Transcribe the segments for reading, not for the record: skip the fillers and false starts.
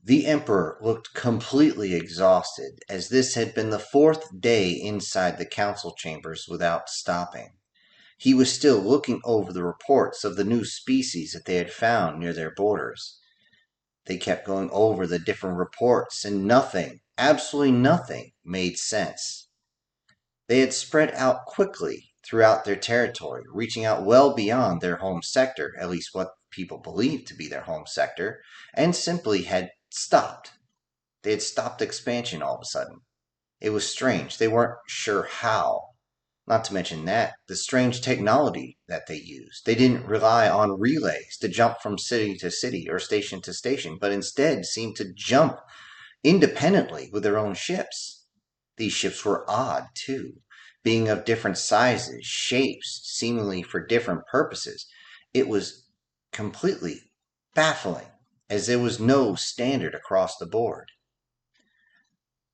The Emperor looked completely exhausted, as this had been the fourth day inside the council chambers without stopping. He was still looking over the reports of the new species that they had found near their borders. They kept going over the different reports, and nothing, absolutely nothing, made sense. They had spread out quickly throughout their territory, reaching out well beyond their home sector, at least what people believed to be their home sector, and simply had stopped. They had stopped expansion all of a sudden. It was strange. They weren't sure how. Not to mention that, the strange technology that they used. They didn't rely on relays to jump from city to city or station to station, but instead seemed to jump independently with their own ships. These ships were odd, too, being of different sizes, shapes, seemingly for different purposes. It was completely baffling, as there was no standard across the board.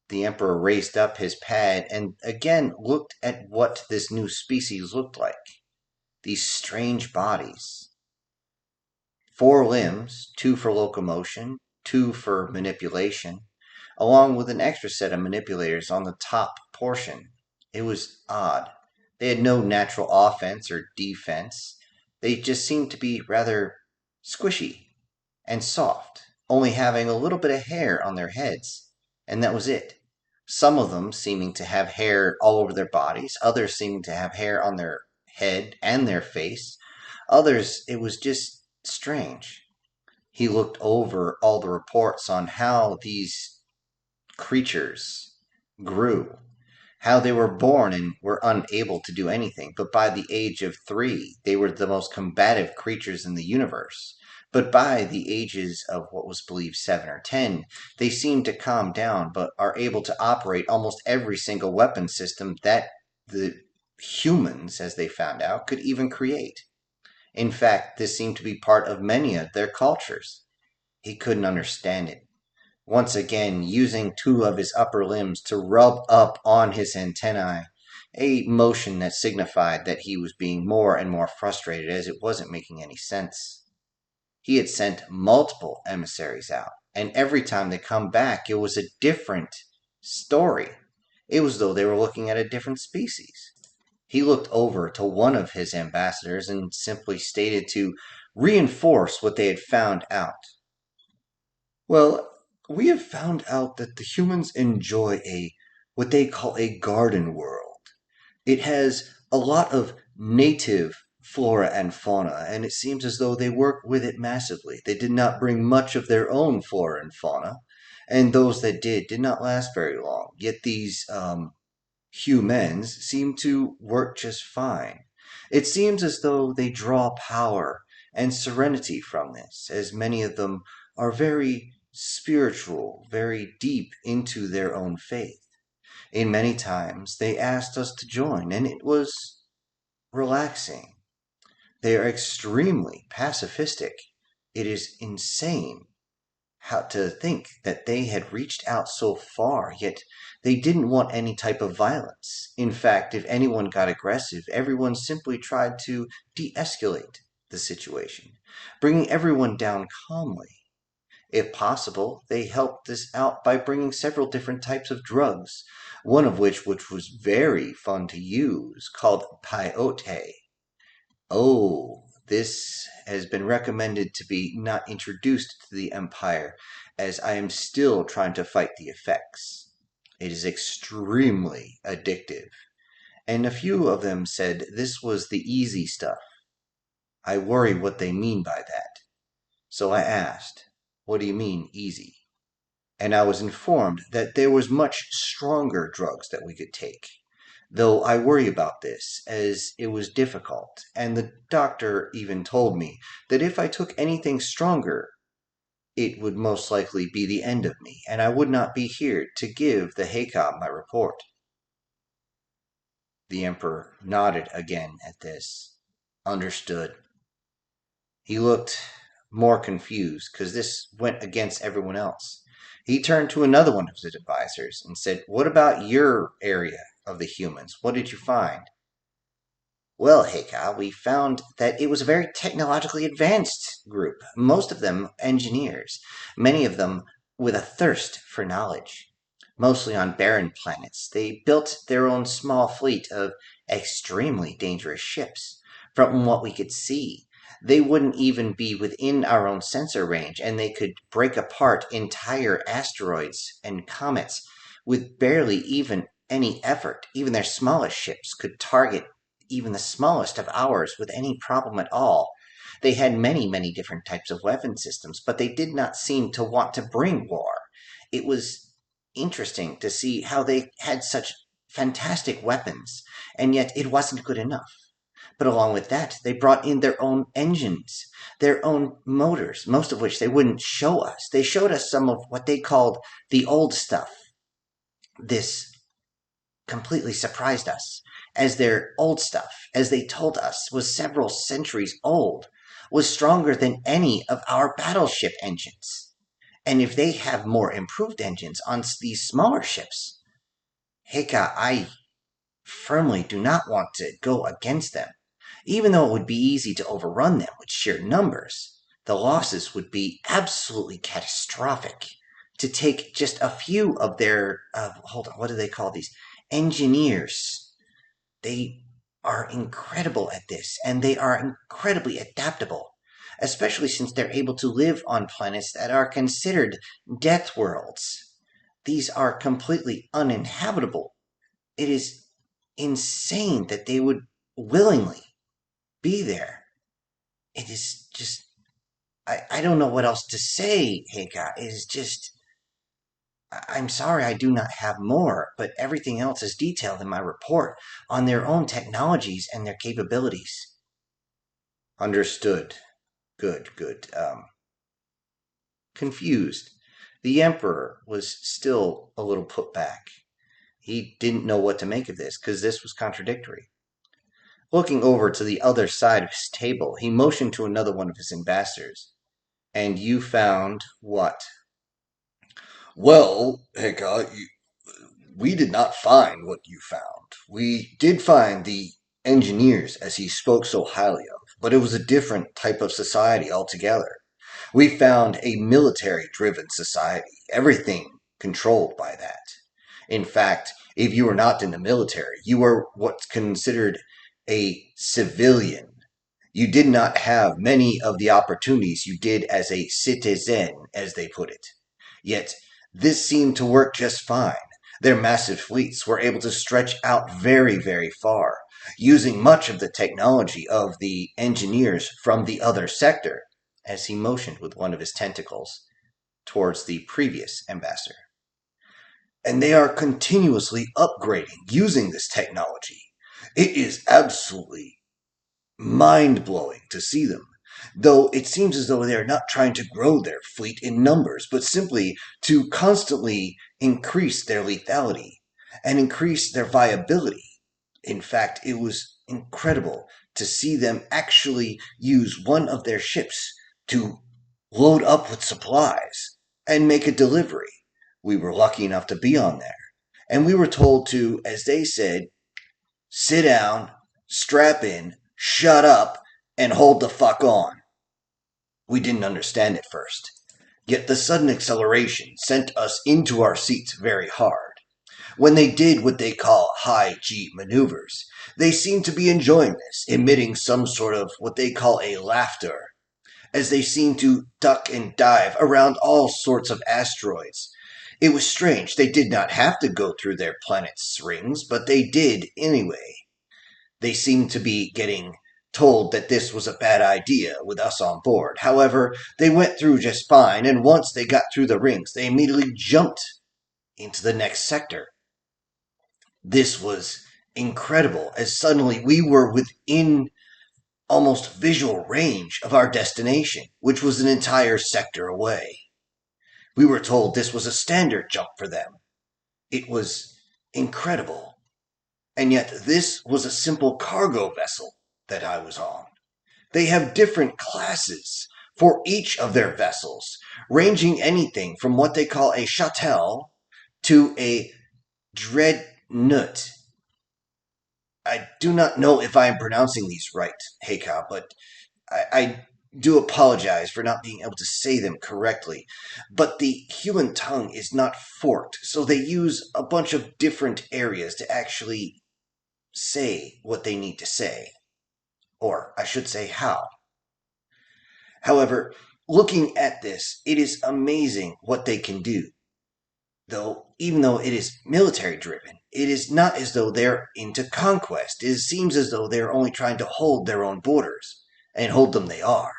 The Emperor raised up his pad and again looked at what this new species looked like. These strange bodies. 4 limbs, 2 for locomotion, 2 for manipulation, along with an extra set of manipulators on the top portion. It was odd. They had no natural offense or defense. They just seemed to be rather squishy and soft, only having a little bit of hair on their heads, and that was it. Some of them seeming to have hair all over their bodies, others seeming to have hair on their head and their face, others it was just strange. He looked over all the reports on how these creatures grew, how they were born and were unable to do anything, but by the age of 3, they were the most combative creatures in the universe. But by the ages of what was believed 7 or 10, they seem to calm down, but are able to operate almost every single weapon system that the humans, as they found out, could even create. In fact, this seemed to be part of many of their cultures. He couldn't understand it. Once again, using 2 of his upper limbs to rub up on his antennae, a motion that signified that he was being more and more frustrated as it wasn't making any sense. He had sent multiple emissaries out, and every time they come back, it was a different story. It was though they were looking at a different species. He looked over to one of his ambassadors and simply stated to reinforce what they had found out. Well, we have found out that the humans enjoy what they call a garden world. It has a lot of native flora and fauna, and it seems as though they work with it massively. They did not bring much of their own flora and fauna, and those that did not last very long. Yet these humans seem to work just fine. It seems as though they draw power and serenity from this, as many of them are very spiritual, very deep into their own faith. In many times they asked us to join, and it was relaxing. They are extremely pacifistic. It is insane how to think that they had reached out so far, yet they didn't want any type of violence. In fact, if anyone got aggressive, everyone simply tried to de escalate the situation, bringing everyone down calmly. If possible, they helped this out by bringing several different types of drugs, one of which was very fun to use, called peyote. Oh, this has been recommended to be not introduced to the Empire, as I am still trying to fight the effects. It is extremely addictive, and a few of them said this was the easy stuff. I worry what they mean by that. So I asked, what do you mean, easy? And I was informed that there was much stronger drugs that we could take. Though I worry about this, as it was difficult, and the doctor even told me that if I took anything stronger, it would most likely be the end of me, and I would not be here to give the Hakab my report. The Emperor nodded again at this. Understood. He looked more confused, because this went against everyone else. He turned to another one of his advisors and said, what about your area of the humans? What did you find? Well, Heka, we found that it was a very technologically advanced group, most of them engineers. Many of them with a thirst for knowledge. Mostly on barren planets, they built their own small fleet of extremely dangerous ships. From what we could see, they wouldn't even be within our own sensor range, and they could break apart entire asteroids and comets with barely even any effort. Even their smallest ships could target even the smallest of ours with any problem at all. They had many, many different types of weapon systems, but they did not seem to want to bring war. It was interesting to see how they had such fantastic weapons, and yet it wasn't good enough. But along with that, they brought in their own engines, their own motors, most of which they wouldn't show us. They showed us some of what they called the old stuff. This completely surprised us, as their old stuff, as they told us, was several centuries old, was stronger than any of our battleship engines. And if they have more improved engines on these smaller ships, Heika, I firmly do not want to go against them. Even though it would be easy to overrun them with sheer numbers, the losses would be absolutely catastrophic. To take just a few of their, hold on, what do they call these? Engineers. They are incredible at this, and they are incredibly adaptable, especially since they're able to live on planets that are considered death worlds. These are completely uninhabitable. It is insane that they would willingly be there. It is just, I don't know what else to say, Heika. It is just, I'm sorry I do not have more, but everything else is detailed in my report on their own technologies and their capabilities. Understood. Good, good. Confused. The Emperor was still a little put back. He didn't know what to make of this, because this was contradictory. Looking over to the other side of his table, he motioned to another one of his ambassadors. And you found what? Well, Heka, we did not find what you found. We did find the engineers, as he spoke so highly of, but it was a different type of society altogether. We found a military driven society, everything controlled by that. In fact, if you were not in the military, you were what's considered a civilian. You did not have many of the opportunities you did as a citizen, as they put it. Yet, this seemed to work just fine. Their massive fleets were able to stretch out very, very far, using much of the technology of the engineers from the other sector, as he motioned with one of his tentacles towards the previous ambassador. And they are continuously upgrading using this technology. It is absolutely mind-blowing to see them, though it seems as though they are not trying to grow their fleet in numbers, but simply to constantly increase their lethality and increase their viability. In fact, it was incredible to see them actually use one of their ships to load up with supplies and make a delivery. We were lucky enough to be on there, and we were told to, as they said, sit down, strap in, shut up, and hold the fuck on. We didn't understand at first, yet the sudden acceleration sent us into our seats very hard. When they did what they call high G maneuvers, they seemed to be enjoying this, emitting some sort of what they call a laughter, as they seemed to duck and dive around all sorts of asteroids. It was strange. They did not have to go through their planet's rings, but they did anyway. They seemed to be getting told that this was a bad idea with us on board. However, they went through just fine, and once they got through the rings, they immediately jumped into the next sector. This was incredible, as suddenly we were within almost visual range of our destination, which was an entire sector away. We were told this was a standard jump for them. It was incredible. And yet this was a simple cargo vessel that I was on. They have different classes for each of their vessels, ranging anything from what they call a shuttle to a dreadnought. I do not know if I am pronouncing these right, Heika, but I do apologize for not being able to say them correctly, but the human tongue is not forked, so they use a bunch of different areas to actually say what they need to say. Or, I should say, how. However, looking at this, it is amazing what they can do. Though, even though it is military driven, it is not as though they're into conquest. It seems as though they're only trying to hold their own borders, and hold them they are.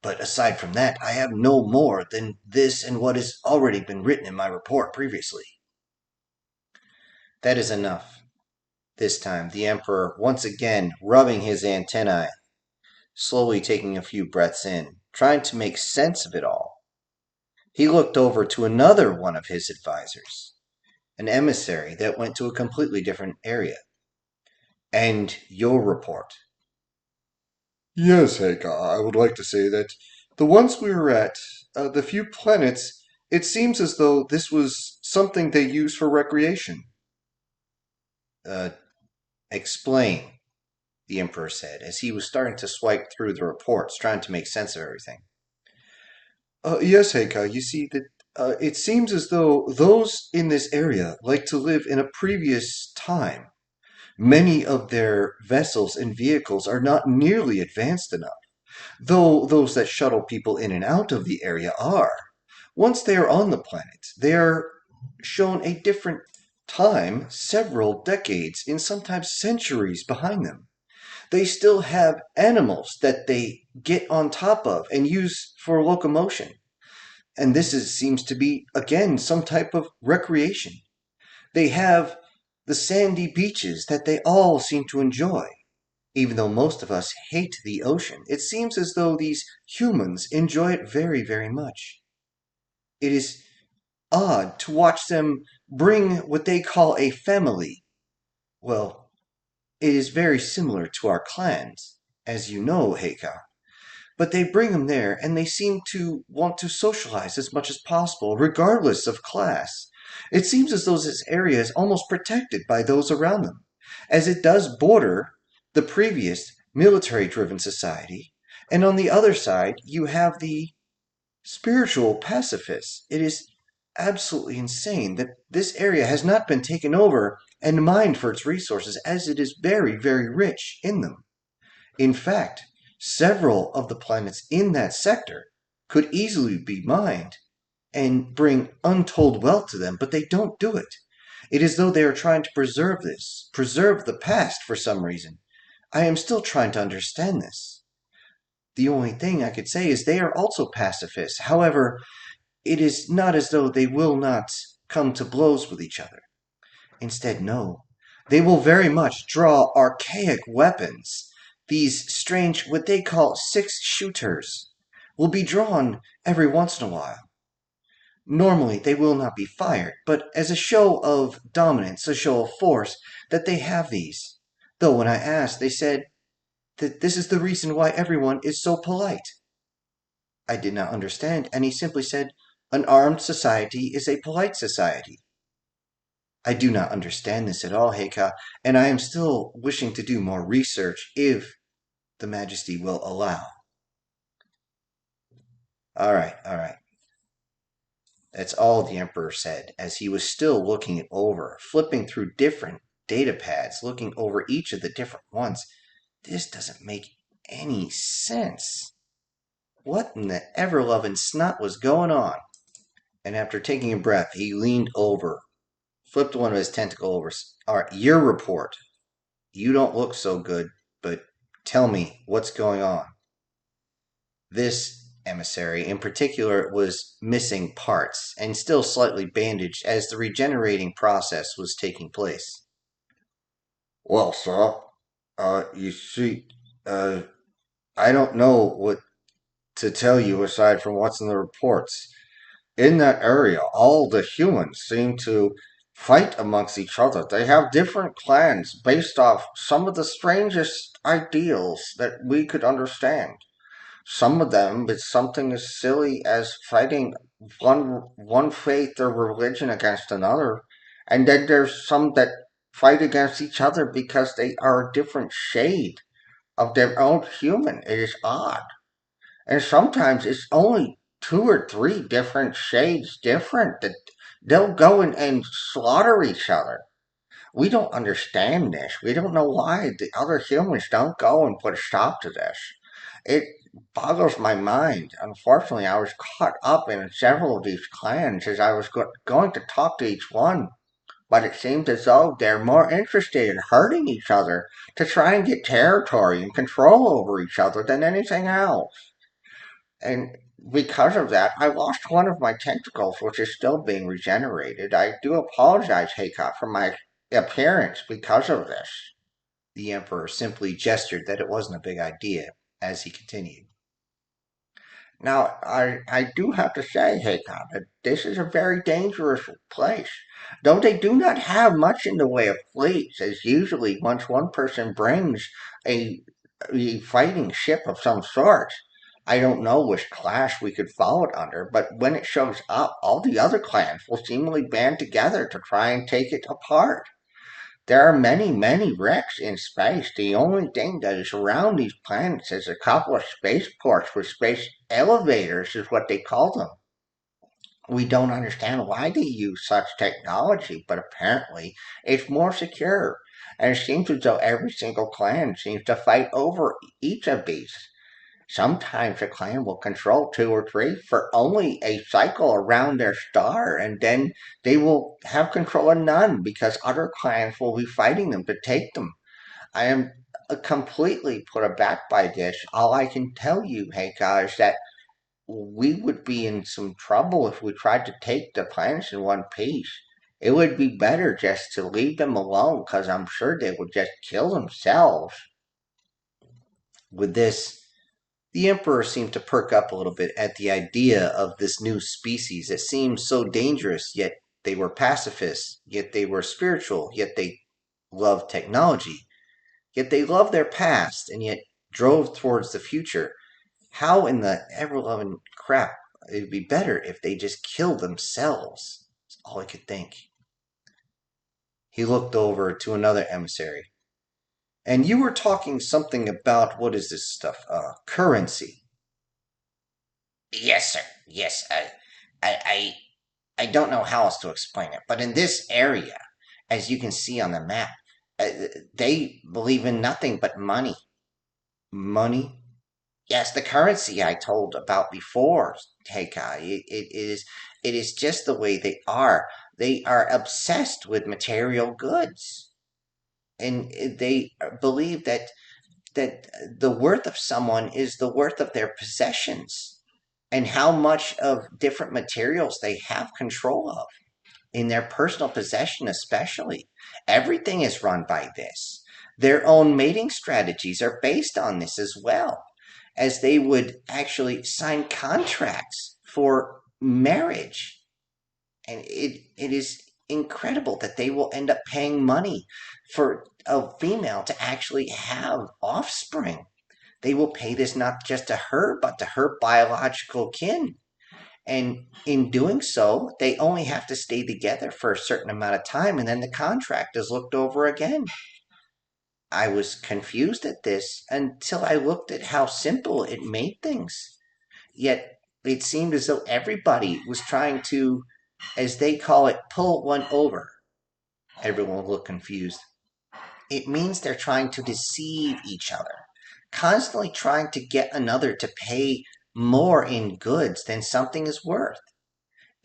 But aside from that, I have no more than this and what has already been written in my report previously. That is enough. This time, the Emperor once again rubbing his antennae, slowly taking a few breaths in, trying to make sense of it all. He looked over to another one of his advisors, an emissary that went to a completely different area. And your report. Yes, Hagar, I would like to say that the ones we were at, the few planets, it seems as though this was something they use for recreation. Uh, Explain, the Emperor said, as he was starting to swipe through the reports, trying to make sense of everything. Yes, Hagar, you see that it seems as though those in this area like to live in a previous time. Many of their vessels and vehicles are not nearly advanced enough, though those that shuttle people in and out of the area are. Once they are on the planet, they are shown a different time, several decades and sometimes centuries behind them. They still have animals that they get on top of and use for locomotion. And seems to be, again, some type of recreation. They have the sandy beaches that they all seem to enjoy. Even though most of us hate the ocean, it seems as though these humans enjoy it very, very much. It is odd to watch them bring what they call a family. Well, it is very similar to our clans, as you know, Heika. But they bring them there, and they seem to want to socialize as much as possible, regardless of class. It seems as though this area is almost protected by those around them, as it does border the previous military driven society, and on the other side, you have the spiritual pacifists. It is absolutely insane that this area has not been taken over and mined for its resources, as it is very, very rich in them. In fact, several of the planets in that sector could easily be mined and bring untold wealth to them, but they don't do it. It is though they are trying to preserve this, preserve the past for some reason. I am still trying to understand this. The only thing I could say is they are also pacifists. However, it is not as though they will not come to blows with each other. Instead, no. They will very much draw archaic weapons. These strange, what they call six-shooters, will be drawn every once in a while. Normally, they will not be fired, but as a show of dominance, a show of force, that they have these. Though when I asked, they said that this is the reason why everyone is so polite. I did not understand, and he simply said, an armed society is a polite society. I do not understand this at all, Heika, and I am still wishing to do more research if the Majesty will allow. All right, all right. That's all the Emperor said, as he was still looking it over, flipping through different data pads, looking over each of the different ones. This doesn't make any sense. What in the ever-loving snot was going on? And after taking a breath, he leaned over, flipped one of his tentacles over. All right, your report. You don't look so good, but tell me what's going on. This emissary, in particular, was missing parts and still slightly bandaged as the regenerating process was taking place. Well, sir, you see, I don't know what to tell you aside from what's in the reports. In that area, all the humans seem to fight amongst each other. They have different clans based off some of the strangest ideals that we could understand. Some of them, it's something as silly as fighting one faith or religion against another, and then there's some that fight against each other because they are a different shade of their own human. It is odd. And sometimes it's only two or three different shades different that they'll go and slaughter each other. We don't understand this. We don't know why the other humans don't go and put a stop to this. It boggles my mind. Unfortunately, I was caught up in several of these clans as I was going to talk to each one, but it seems as though they're more interested in hurting each other to try and get territory and control over each other than anything else. And because of that, I lost one of my tentacles, which is still being regenerated. I do apologize, Haycott, for my appearance because of this. The Emperor simply gestured that it wasn't a big idea as he continued. Now, I do have to say, Haycott, that this is a very dangerous place. Though they do not have much in the way of fleets, as usually once one person brings a, a fighting ship of some sort, I don't know which class we could follow it under, but when it shows up, all the other clans will seemingly band together to try and take it apart. There are many, many wrecks in space. The only thing that is around these planets is a couple of spaceports with space elevators, is what they call them. We don't understand why they use such technology, but apparently it's more secure. And it seems as though every single clan seems to fight over each of these. Sometimes a clan will control two or three for only a cycle around their star, and then they will have control of none because other clans will be fighting them to take them. I am completely put aback by this. All I can tell you, hey guys, is that we would be in some trouble if we tried to take the planets in one piece. It would be better just to leave them alone because I'm sure they would just kill themselves. With this, the Emperor seemed to perk up a little bit at the idea of this new species that seemed so dangerous, yet they were pacifists, yet they were spiritual, yet they loved technology, yet they loved their past, and yet drove towards the future. How in the ever loving crap it'd be better if they just killed themselves? That's all I could think. He looked over to another emissary. And you were talking something about what is this stuff? Currency. Yes, sir. Yes, I, I don't know how else to explain it, but in this area, as you can see on the map, uh, they believe in nothing but money. Money? Yes, the currency I told about before, Heika, it is just the way they are. They are obsessed with material goods, and they believe that the worth of someone is the worth of their possessions and how much of different materials they have control of in their personal possession, especially. Everything is run by this. Their own mating strategies are based on this as well, as they would actually sign contracts for marriage. And it is incredible that they will end up paying money for a female to actually have offspring. They will pay this not just to her, but to her biological kin. And in doing so, they only have to stay together for a certain amount of time, and then the contract is looked over again. I was confused at this until I looked at how simple it made things. Yet it seemed as though everybody was trying to, as they call it, pull one over. Everyone looked confused. It means they're trying to deceive each other, constantly trying to get another to pay more in goods than something is worth.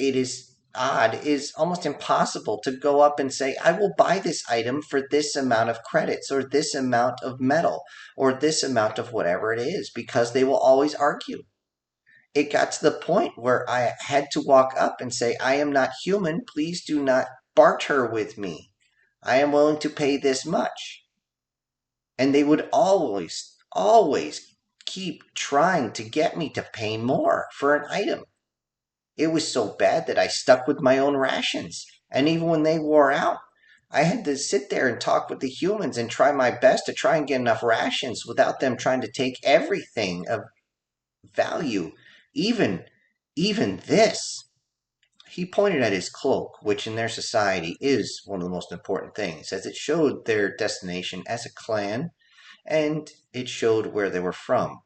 It is odd, it is almost impossible to go up and say, I will buy this item for this amount of credits or this amount of metal or this amount of whatever it is, because they will always argue. It got to the point where I had to walk up and say, I am not human. Please do not barter with me. I am willing to pay this much. And they would always, always keep trying to get me to pay more for an item. It was so bad that I stuck with my own rations. And even when they wore out, I had to sit there and talk with the humans and try my best to try and get enough rations without them trying to take everything of value. Even even this. He pointed at his cloak, which in their society is one of the most important things, as it showed their destination as a clan and it showed where they were from.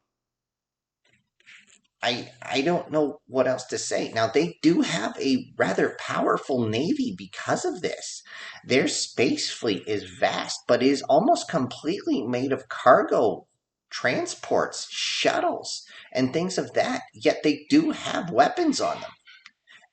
I don't know what else to say. Now they do have a rather powerful navy because of this. Their space fleet is vast, but is almost completely made of cargo transports, shuttles, and things of that. Yet they do have weapons on them.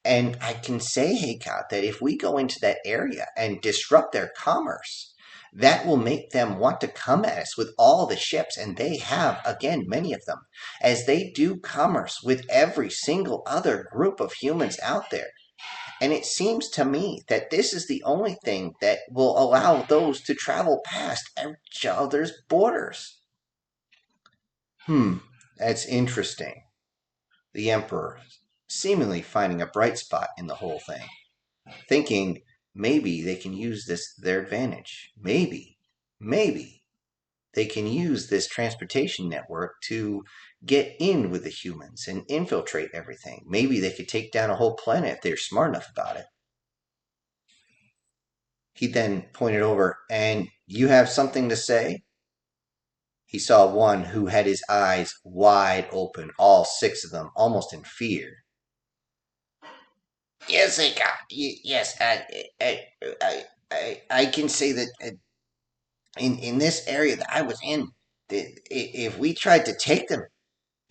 And I can say, hey, God, that if we go into that area and disrupt their commerce, that will make them want to come at us with all the ships. And they have, again, many of them, as they do commerce with every single other group of humans out there. And it seems to me that this is the only thing that will allow those to travel past each other's borders. Hmm, that's interesting. The Emperor, seemingly finding a bright spot in the whole thing, thinking maybe they can use this to their advantage. Maybe they can use this transportation network to get in with the humans and infiltrate everything. Maybe they could take down a whole planet if they're smart enough about it. He then pointed over, and you have something to say? He saw one who had his eyes wide open, all six of them, almost in fear. Yes, yes, I can say that in this area that I was in, if we tried to take them,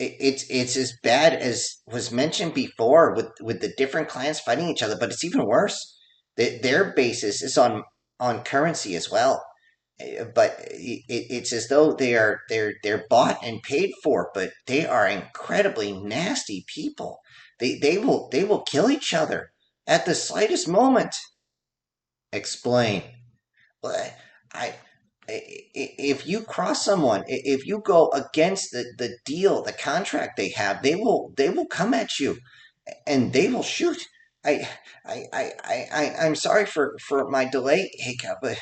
it's as bad as was mentioned before with the different clans fighting each other, but it's even worse. Their basis is on currency as well. But it's as though they're bought and paid for, but they are incredibly nasty people. They will kill each other at the slightest moment. Explain. Well, I, if you cross someone, if you go against the deal, the contract they have, they will come at you and they will shoot. I I'm sorry for my delay, Hika, but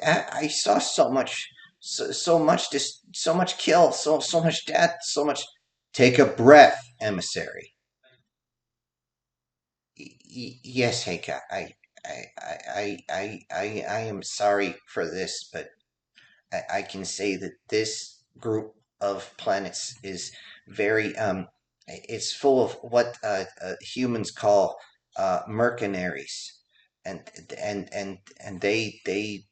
I saw so much so much kill, so much death, so much. Take a breath, emissary. Yes, Hika, I am sorry for this, but I can say that this group of planets is very it's full of what humans call mercenaries, and and they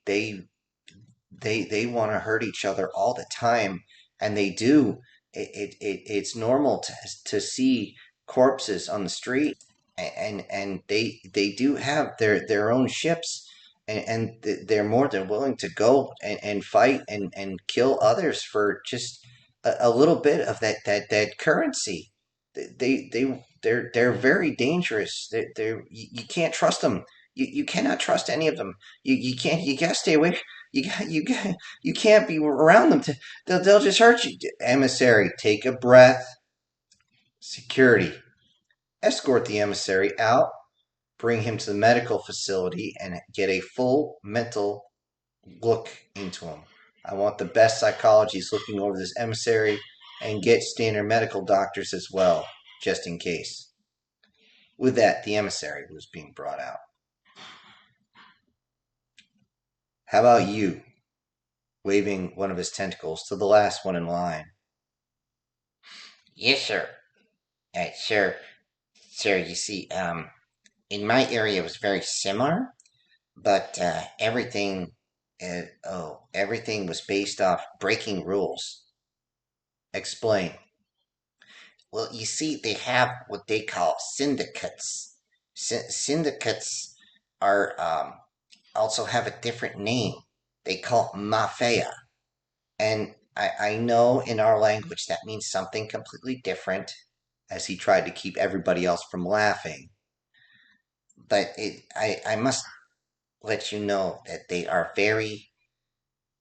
want to hurt each other all the time, and they do. It's normal to see corpses on the street, and they do have their own ships, and they're more than willing to go and fight and kill others for just a little bit of that currency. They're very dangerous. You can't trust them. You cannot trust any of them. You can't. You gotta stay away. You can't be around them. They'll just hurt you. Emissary, take a breath. Security, escort the emissary out, bring him to the medical facility, and get a full mental look into him. I want the best psychologists looking over this emissary and get standard medical doctors as well, just in case. With that, the emissary was being brought out. How about you? Waving one of his tentacles to the last one in line. Yes, sir. Sir, sir. You see, in my area it was very similar, but everything was based off breaking rules. Explain. Well, you see, they have what they call syndicates. Syndicates are also have a different name. They call mafia, and I know in our language that means something completely different. As he tried to keep everybody else from laughing. But I must let you know that they are very,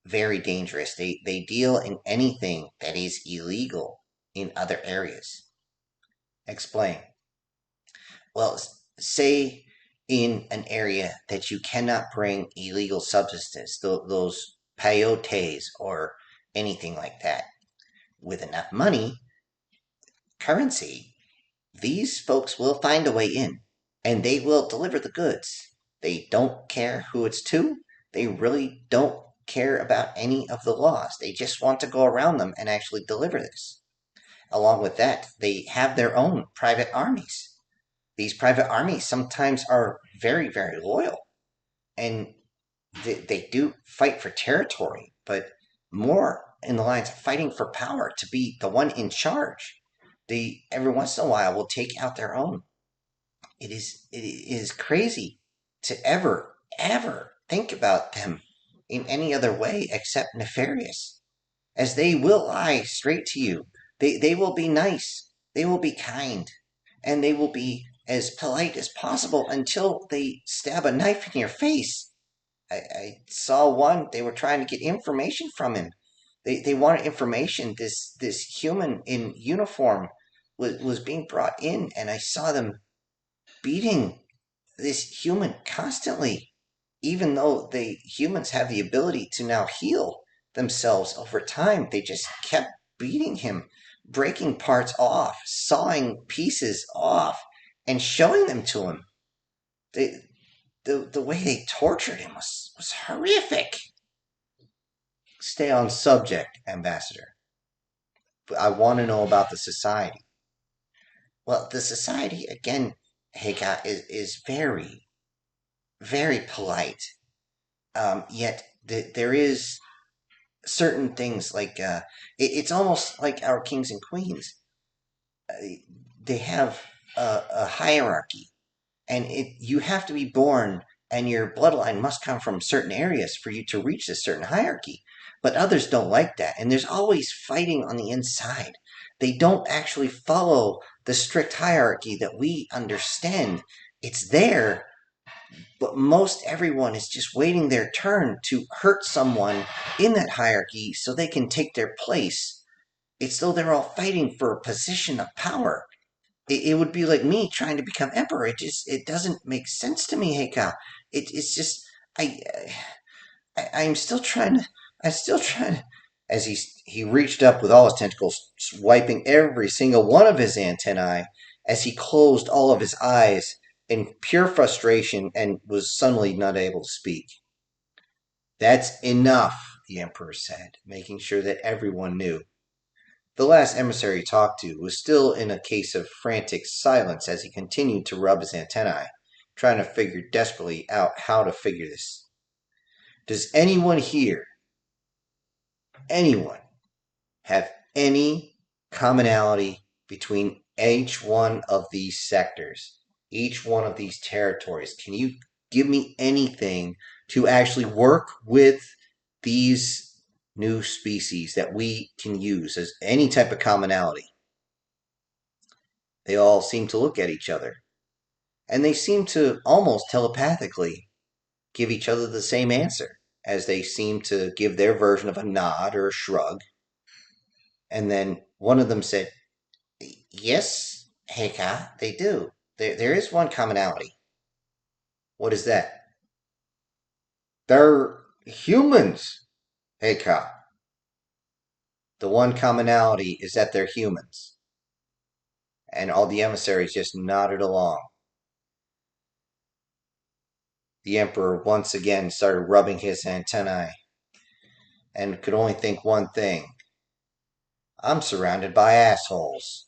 very dangerous. They deal in anything that is illegal in other areas. Explain. Well, say in an area that you cannot bring illegal substances, those peyotes or anything like that, with enough money, currency, these folks will find a way in and they will deliver the goods. They don't care who it's to. They really don't care about any of the laws. They just want to go around them and actually deliver this. Along with that, they have their own private armies. These private armies sometimes are very, very loyal, and they do fight for territory, but more in the lines of fighting for power to be the one in charge. They every once in a while will take out their own. It is crazy to ever think about them in any other way except nefarious, as they will lie straight to you. They will be nice, they will be kind, and they will be as polite as possible until they stab a knife in your face. I saw one. They were trying to get information from him. They wanted information. This human in uniform was being brought in, and I saw them beating this human constantly, even though the humans have the ability to now heal themselves over time. They just kept beating him, breaking parts off, sawing pieces off, and showing them to him. They, the way they tortured him was horrific. Stay on subject, Ambassador. But I want to know about the society. Well, the society, again, Heika, is very, very polite. Yet there is certain things like it's almost like our kings and queens. They have a hierarchy, and you have to be born, and your bloodline must come from certain areas for you to reach this certain hierarchy. But others don't like that, and there's always fighting on the inside. They don't actually follow the strict hierarchy that we understand. It's there, but most everyone is just waiting their turn to hurt someone in that hierarchy so they can take their place. It's though they're all fighting for a position of power. It would be like me trying to become emperor. It doesn't make sense to me, Heika. It's just I, I'm still trying to. I'm still trying to. As he reached up with all his tentacles, wiping every single one of his antennae, as he closed all of his eyes in pure frustration and was suddenly not able to speak. That's enough, the Emperor said, making sure that everyone knew. The last emissary he talked to was still in a case of frantic silence as he continued to rub his antennae, trying to figure desperately out how to figure this. Does anyone have any commonality between each one of these sectors, each one of these territories? Can you give me anything to actually work with these new species that we can use as any type of commonality? They all seem to look at each other, and they seem to almost telepathically give each other the same answer, as they seem to give their version of a nod or a shrug. And then one of them said, "Yes, Heika, they do. There is one commonality." "What is that?" They're humans, Heika. "The one commonality is that they're humans." And all the emissaries just nodded along. The Emperor once again started rubbing his antennae and could only think one thing. I'm surrounded by assholes.